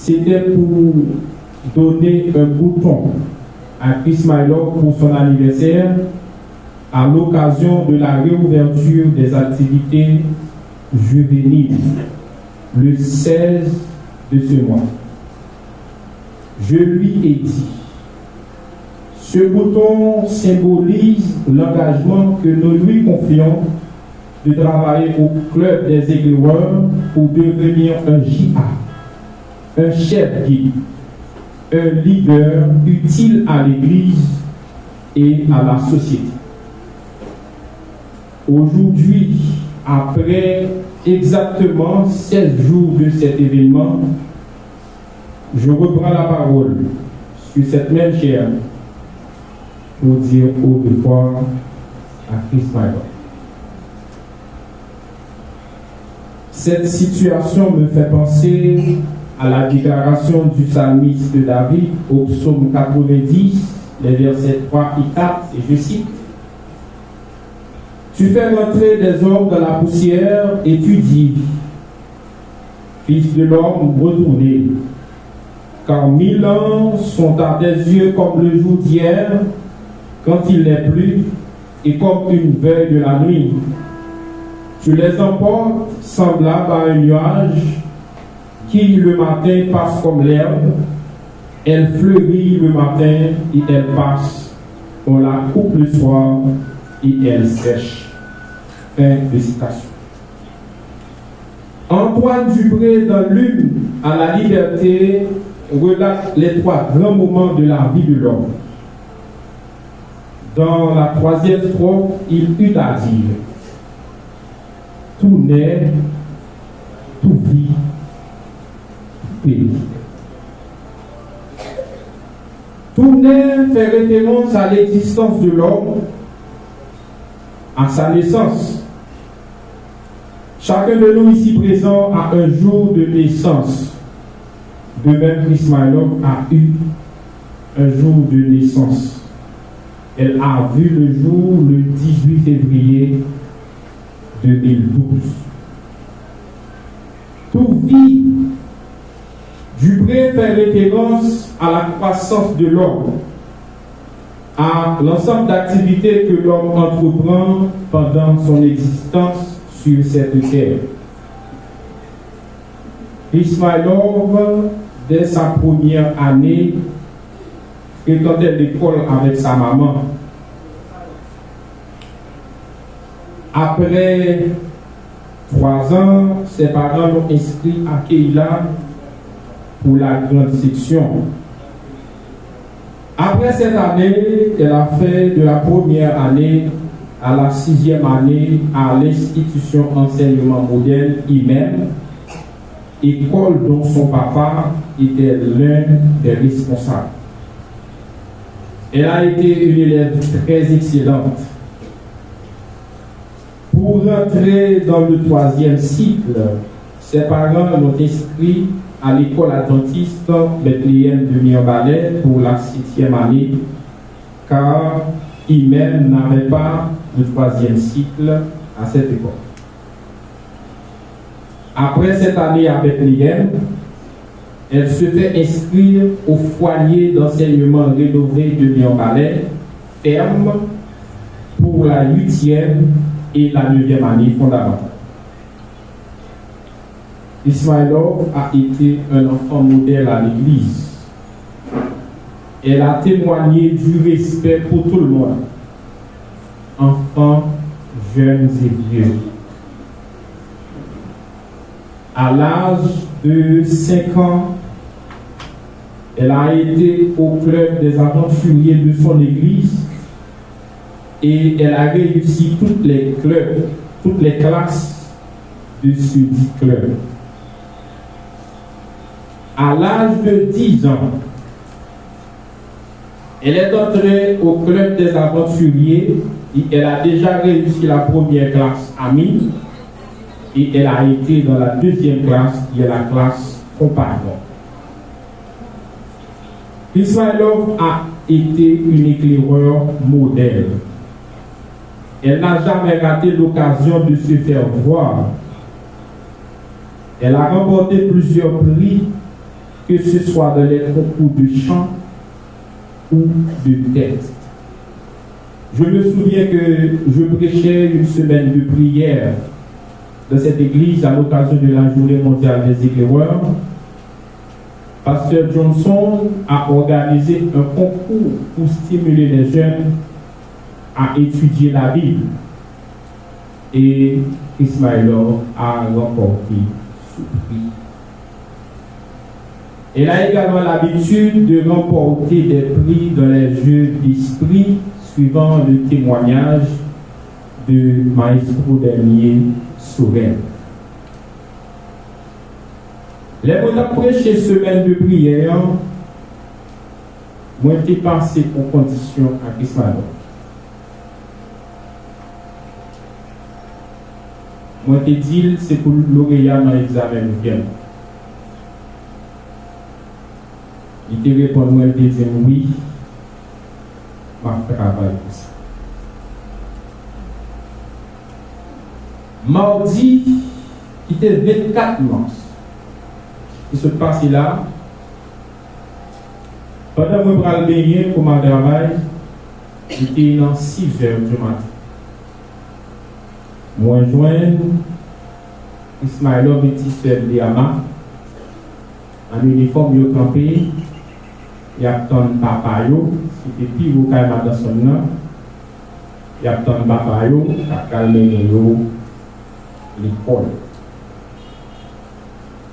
c'était pour donner un bouton à Chris Mylord pour son anniversaire à l'occasion de la réouverture des activités juvéniles le 16 de ce mois. Je lui ai dit, ce bouton symbolise l'engagement que nous lui confions de travailler au club des éclaireurs pour devenir un JA, un chef guide, un leader utile à l'Église et à la société. Aujourd'hui, après exactement 16 jours de cet événement, je reprends la parole sur cette même chaire pour dire au revoir à Chris Mylord. Cette situation me fait penser à la déclaration du psalmiste David au psaume 90, les versets 3 et 4, et je cite: Tu fais rentrer des hommes dans la poussière et tu dis, Fils de l'homme, retournez, car 1000 ans sont à tes yeux comme le jour d'hier, quand il n'est plus, et comme une veille de la nuit. Tu les emportes semblables à un nuage qui le matin passe comme l'herbe, elle fleurit le matin et elle passe, on la coupe le soir et elle sèche. Fin de citation. Antoine Dupré, dans l'Hymne à la liberté, relate les 3 grands moments de la vie de l'homme. Dans la 3e strophe, il eut à dire: tout naît, tout vit, tout périt. Tout naît fait référence à l'existence de l'homme, à sa naissance. Chacun de nous ici présent a un jour de naissance. De même, Chris Mylord a eu un jour de naissance. Elle a vu le jour le 18 février 2012. Tout vit. Dupré fait référence à la croissance de l'homme, à l'ensemble d'activités que l'homme entreprend pendant son existence sur cette terre. Chris Mylord, dès sa première année, fréquentait l'école avec sa maman. Après 3 ans, ses parents l'ont inscrit à Keila pour la grande section. Après cette année, elle a fait de la première année à la 6e année à l'institution enseignement moderne IMEM, école dont son papa était l'un des responsables. Elle a été une élève très excellente. Pour rentrer dans le 3e cycle, ses parents l'ont inscrit à l'école adventiste Bethléem de Mirebalais pour la 7e année, car IMEM n'avait pas le 3e cycle à cette époque. Après cette année à Bethléem, elle se fait inscrire au foyer d'enseignement rénové de Mirebalais, ferme, pour la 8e et la 9e année fondamentale. Chris Mylord a été un enfant modèle à l'Église. Elle a témoigné du respect pour tout le monde, enfants, jeunes et vieux. À l'âge de 5 ans, elle a été au club des aventuriers de son église et elle a réussi toutes les classes de ce dit club. À l'âge de 10 ans, elle est entrée au club des aventuriers et elle a déjà réussi la première classe amie et elle a été dans la 2e classe qui est la classe compagnon. Chris Mylord a été une éclaireur modèle. Elle n'a jamais raté l'occasion de se faire voir. Elle a remporté plusieurs prix que ce soit dans les concours de chant ou de texte. Je me souviens que je prêchais une semaine de prière dans cette église à l'occasion de la Journée mondiale des éclaireurs. Pasteur Johnson a organisé un concours pour stimuler les jeunes à étudier la Bible. Et Ismaëlov a remporté ce prix. Elle a également l'habitude de remporter des prix dans les jeux d'esprit, suivant le témoignage de Maestro Dernier Sorel. Les mots prêché semaine de prière, moi été passé aux conditions à Ismaëlov. Moi te dit c'est pour l'oreilla dans l'examen week-end. Il te répond, moi te dit oui, ma travail pour ça. Mardi, qui était 24 mars, qui se passe là, pendant que je me baigner pour mon travail, j'étais dans 6 heures du matin. Moi, je joins Ismaëlov petit frère de Yama, en uniforme, il a campé, il a attendu papa, c'était pire au cas dans son nom, il a attendu papa, il a calmé l'école.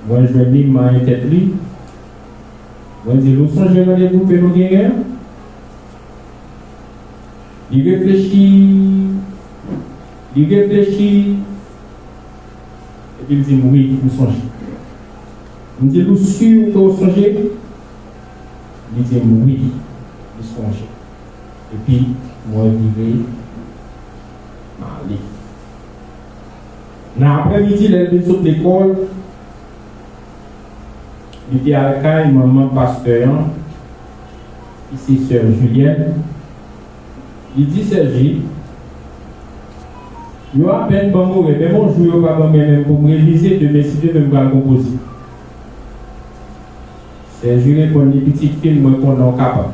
Moi, je vais dire, ma tête li. Moi, je dis, nous sommes rendez-vous pour nous gagner. Il réfléchit. Et puis il dit, oui, nous sommes. Il dit, nous sûrs que vous songez. Il dit, oui, nous sommes. Et puis, moi, je vais aller. Dans l'après-midi, il est sur l'école. Il était à la caille, maman pasteur, ici sœur Julienne. Il dit, Sergi, il y a à peine bon mot, mais bon, je ne vais pas même pour me réviser de mes sujets de me composer. Sergi répond des petits films qu'on est capable.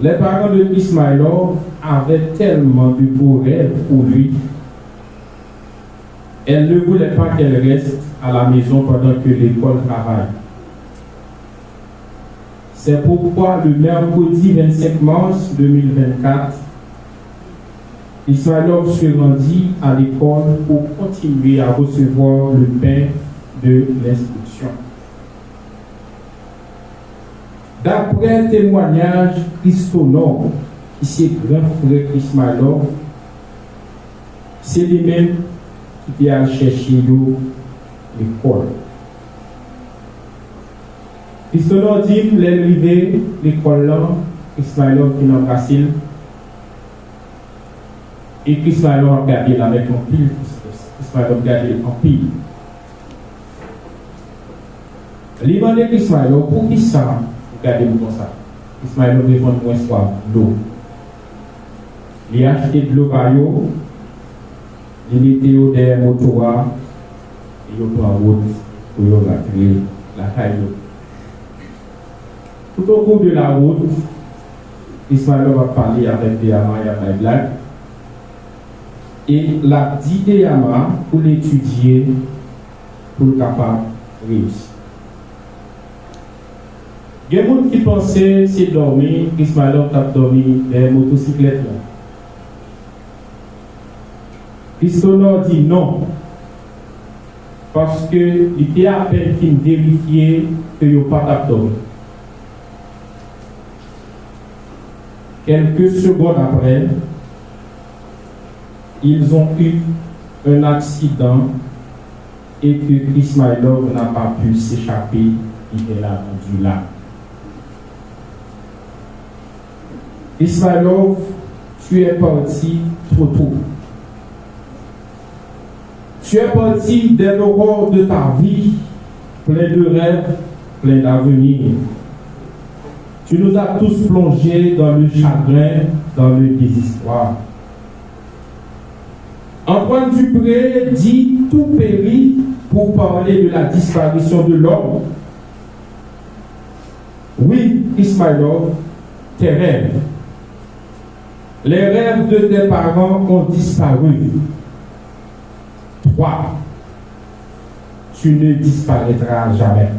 Les parents de Ismaëlov avaient tellement de beaux rêves pour lui. Elle ne voulait pas qu'elle reste à la maison pendant que l'école travaille. C'est pourquoi le mercredi 25 mars 2024, Ismaëlov se rendit à l'école pour continuer à recevoir le pain de l'instruction. D'après témoignage Christonor, qui est grand frère Ismaëlov, c'est lui-même qui a cherché l'école. Christonor dit qu'il est arrivé l'école là, Ismaëlov qui l'a embrassé, et Ismaëlov a regardé avec un pile. Ismaëlov a regardé en pile. Il m'a demandé Ismaëlov, pour qui ça? Regardez-vous comme ça. Ismaëlov répond moins soif, l'eau. Il a acheté de l'eau par eux, il était au derrière motoir, et il a en route pour rentrer la caille. Tout au cours de la route, Ismaëlov a parlé avec Deyama et avec Black. Et l'a dit Deyama pour l'étudier, pour le capable de réussir. Il y a des gens qui pensaient c'est dormir, Ismaëlov a dormi dans les motocyclettes. Christonor dit non, parce qu'il était à peine qu'il vérifiait que il n'y a pas dormi. Quelques secondes après, ils ont eu un accident et que Ismaëlov n'a pas pu s'échapper, il est là rendu là. Ismaëlov, tu es parti trop tôt. Tu es parti dès l'aurore de ta vie, plein de rêves, plein d'avenir. Tu nous as tous plongés dans le chagrin, dans le désespoir. Antoine Dupré dit tout périt pour parler de la disparition de l'homme. Oui, Ismaïlov, tes rêves. Les rêves de tes parents ont disparu. Toi, tu ne disparaîtras jamais.